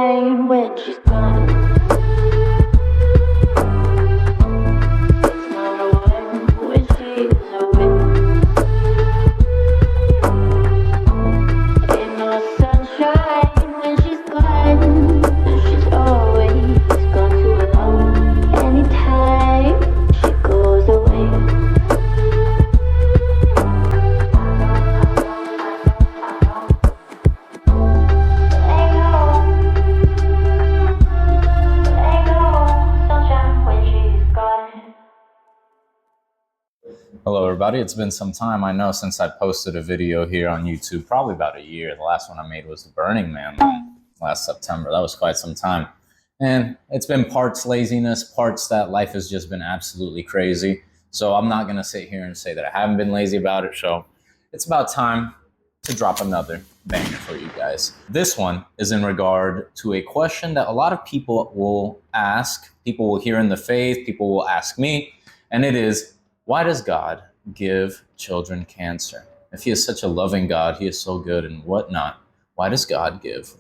sunshine when she's gone. It's not a one when she's away. Ain't no sunshine when she's gone. She's always gone too long. Anytime she goes away. Hello everybody, it's been some time, I know, since I posted a video here on YouTube, probably about a year. The last one I made was the Burning Man one last September. That was quite some time. And it's been parts laziness, parts that life has just been absolutely crazy. So I'm not gonna sit here and say that I haven't been lazy about it. So it's about time to drop another banger for you guys. This one is in regard to a question that a lot of people will ask, people will hear in the faith, people will ask me, and it is, why does God give children cancer? If he is such a loving God, he is so good and whatnot, why does God give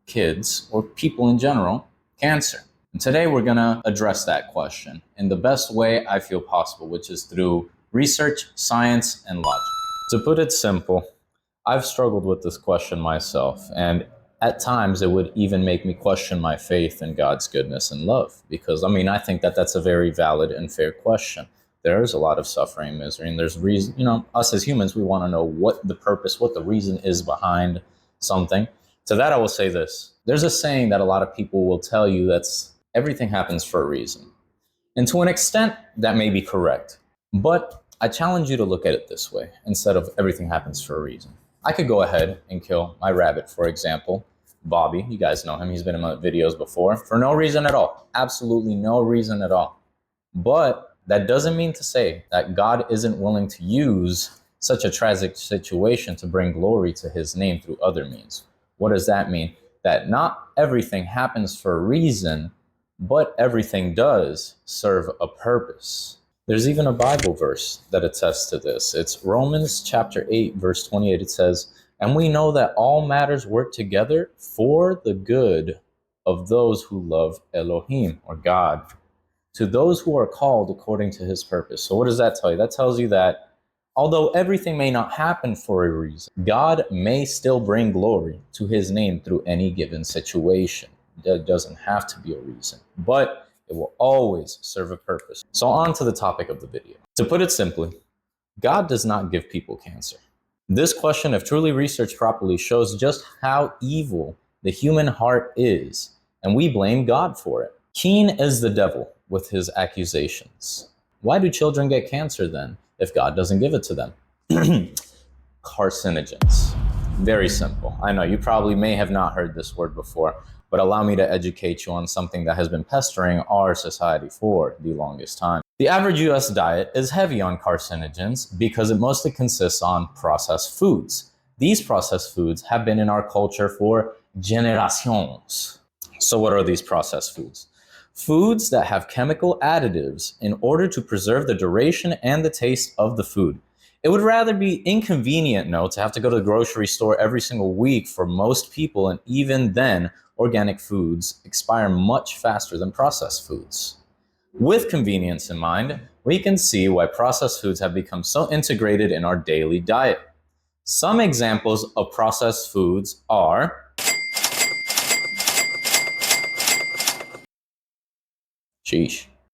kids or people in general cancer? And today we're gonna address that question in the best way I feel possible, which is through research, science, and logic. To put it simple, I've struggled with this question myself, and at times it would even make me question my faith in God's goodness and love, because I think that that's a very valid and fair question. There's a lot of suffering, misery, and there's reason, us as humans, we want to know what the purpose, what the reason is behind something. To that, I will say this. There's a saying that a lot of people will tell you that's everything happens for a reason. And to an extent, that may be correct. But I challenge you to look at it this way, instead of everything happens for a reason. I could go ahead and kill my rabbit, for example, Bobby. You guys know him. He's been in my videos before. For no reason at all. Absolutely no reason at all. But that doesn't mean to say that God isn't willing to use such a tragic situation to bring glory to his name through other means. What does that mean? That not everything happens for a reason, but everything does serve a purpose. There's even a Bible verse that attests to this. It's Romans chapter 8, verse 28. It says, "And we know that all matters work together for the good of those who love Elohim," or God, "to those who are called according to his purpose." So what does that tell you? That tells you that although everything may not happen for a reason, God may still bring glory to his name through any given situation. There doesn't have to be a reason, but it will always serve a purpose. So on to the topic of the video. To put it simply, God does not give people cancer. This question, if truly researched properly, shows just how evil the human heart is, and we blame God for it. Keen is the devil with his accusations. Why do children get cancer then, if God doesn't give it to them? Carcinogens. Very simple. I know you probably may have not heard this word before, but allow me to educate you on something that has been pestering our society for the longest time. The average US diet is heavy on carcinogens because it mostly consists on processed foods. These processed foods have been in our culture for generations. So what are these processed foods? Foods that have chemical additives in order to preserve the duration and the taste of the food. It would rather be inconvenient, to have to go to the grocery store every single week for most people, and even then, organic foods expire much faster than processed foods. With convenience in mind, we can see why processed foods have become so integrated in our daily diet. Some examples of processed foods are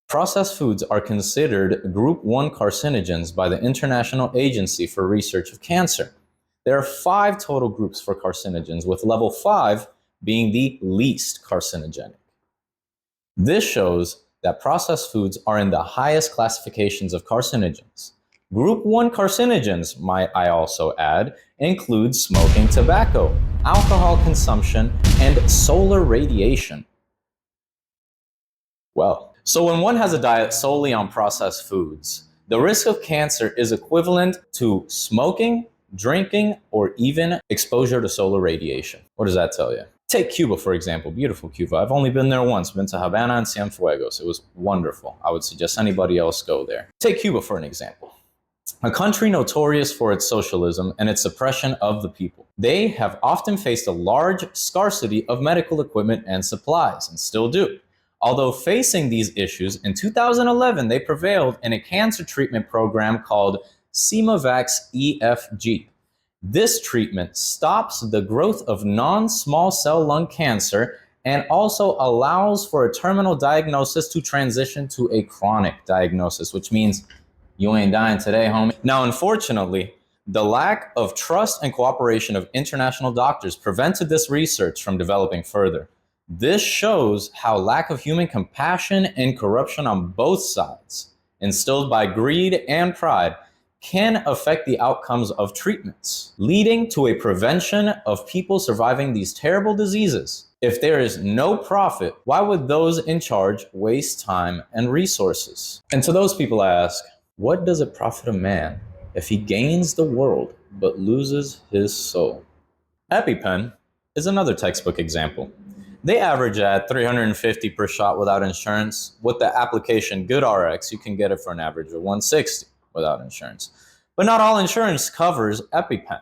processed foods are considered Group 1 carcinogens by the International Agency for Research of Cancer. There are 5 total groups for carcinogens, with level 5 being the least carcinogenic. This shows that processed foods are in the highest classifications of carcinogens. Group 1 carcinogens, might I also add, include smoking tobacco, alcohol consumption, and solar radiation. So when one has a diet solely on processed foods, the risk of cancer is equivalent to smoking, drinking, or even exposure to solar radiation. What does that tell you? Take Cuba, for example. Beautiful Cuba. I've only been there once. Been to Havana and Cienfuegos. It was wonderful. I would suggest anybody else go there. Take Cuba for an example. A country notorious for its socialism and its suppression of the people. They have often faced a large scarcity of medical equipment and supplies, and still do. Although facing these issues, in 2011 they prevailed in a cancer treatment program called CEMAVAX EFG. This treatment stops the growth of non-small cell lung cancer and also allows for a terminal diagnosis to transition to a chronic diagnosis, which means you ain't dying today, homie. Now, unfortunately, the lack of trust and cooperation of international doctors prevented this research from developing further. This shows how lack of human compassion and corruption on both sides, instilled by greed and pride, can affect the outcomes of treatments, leading to a prevention of people surviving these terrible diseases. If there is no profit, why would those in charge waste time and resources? And to those people I ask, what does it profit a man if he gains the world but loses his soul? EpiPen is another textbook example. They average at $350 per shot without insurance. With the application GoodRx, you can get it for an average of $160 without insurance. But not all insurance covers EpiPen,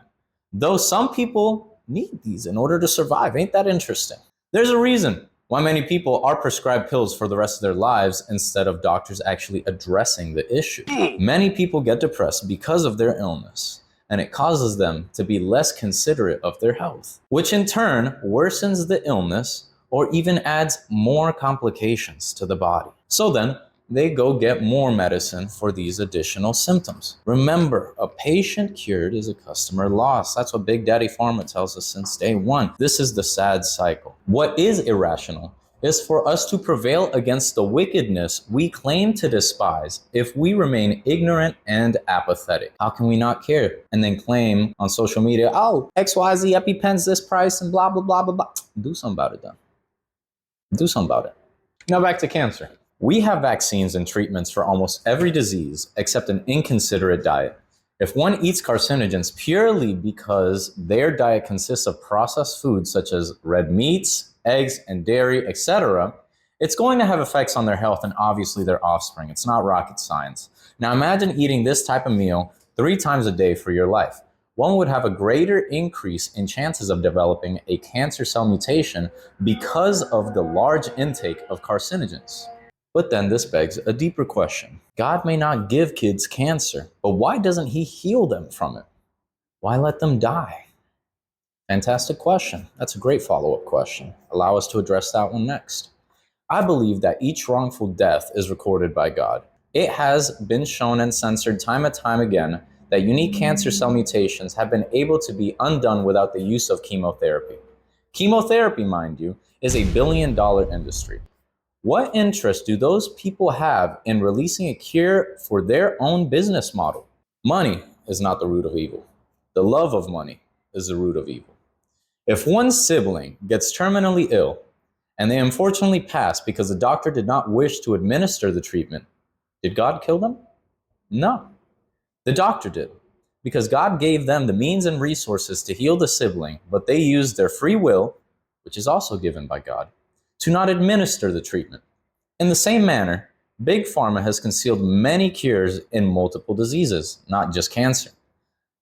though some people need these in order to survive. Ain't that interesting? There's a reason why many people are prescribed pills for the rest of their lives instead of doctors actually addressing the issue. Many people get depressed because of their illness, and it causes them to be less considerate of their health, which in turn worsens the illness or even adds more complications to the body. So then, they go get more medicine for these additional symptoms. Remember, a patient cured is a customer lost. That's what Big Daddy Pharma tells us since day one. This is the sad cycle. What is irrational is for us to prevail against the wickedness we claim to despise if we remain ignorant and apathetic. How can we not care and then claim on social media, oh, XYZ EpiPen's this price and blah, blah, blah, blah, blah. Do something about it then. Do something about it. Now back to cancer. We have vaccines and treatments for almost every disease except an inconsiderate diet. If one eats carcinogens purely because their diet consists of processed foods such as red meats, eggs, and dairy, etc., it's going to have effects on their health and obviously their offspring. It's not rocket science. Now imagine eating this type of meal 3 times a day for your life. One would have a greater increase in chances of developing a cancer cell mutation because of the large intake of carcinogens. But then this begs a deeper question. God may not give kids cancer, but why doesn't he heal them from it? Why let them die? Fantastic question. That's a great follow-up question. Allow us to address that one next. I believe that each wrongful death is recorded by God. It has been shown and censored time and time again that unique cancer cell mutations have been able to be undone without the use of chemotherapy. Chemotherapy, mind you, is a billion-dollar industry. What interest do those people have in releasing a cure for their own business model? Money is not the root of evil. The love of money is the root of evil. If one sibling gets terminally ill and they unfortunately pass because the doctor did not wish to administer the treatment, did God kill them? No. The doctor did, because God gave them the means and resources to heal the sibling, but they used their free will, which is also given by God, to not administer the treatment. In the same manner, Big Pharma has concealed many cures in multiple diseases, not just cancer.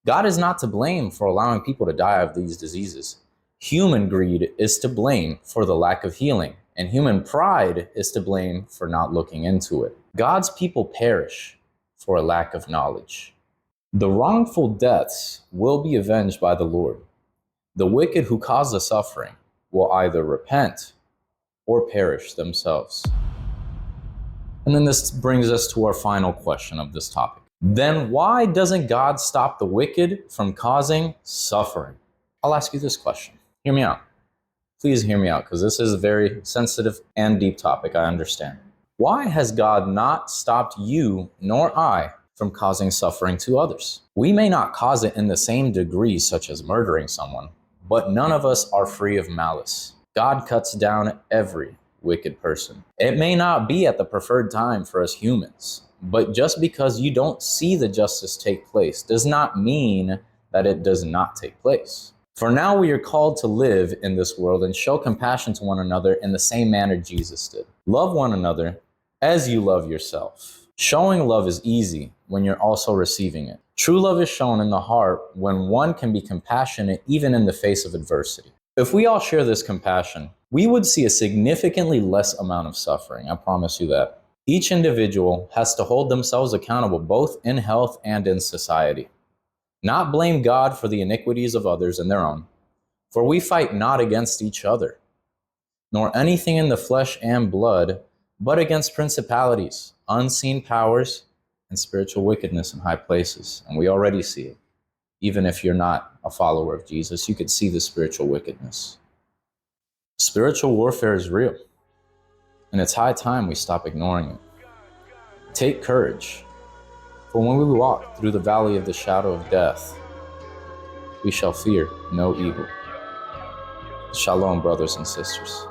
God is not to blame for allowing people to die of these diseases. Human greed is to blame for the lack of healing, and human pride is to blame for not looking into it. God's people perish for a lack of knowledge. The wrongful deaths will be avenged by the Lord. The wicked who cause the suffering will either repent or perish themselves. And then this brings us to our final question of this topic. Then why doesn't God stop the wicked from causing suffering? I'll ask you this question. Hear me out. Please hear me out, because this is a very sensitive and deep topic, I understand. Why has God not stopped you nor I from causing suffering to others? We may not cause it in the same degree, such as murdering someone, but none of us are free of malice. God cuts down every wicked person. It may not be at the preferred time for us humans, but just because you don't see the justice take place does not mean that it does not take place. For now we are called to live in this world and show compassion to one another in the same manner Jesus did. Love one another as you love yourself. Showing love is easy, when you're also receiving it. True love is shown in the heart when one can be compassionate even in the face of adversity. If we all share this compassion, we would see a significantly less amount of suffering. I promise you that. Each individual has to hold themselves accountable both in health and in society. Not blame God for the iniquities of others and their own, for we fight not against each other, nor anything in the flesh and blood, but against principalities, unseen powers, and spiritual wickedness in high places. And we already see it. Even if you're not a follower of Jesus, you could see the spiritual wickedness. Spiritual warfare is real, and it's high time we stop ignoring it. Take courage, for when we walk through the valley of the shadow of death, we shall fear no evil. Shalom, brothers and sisters.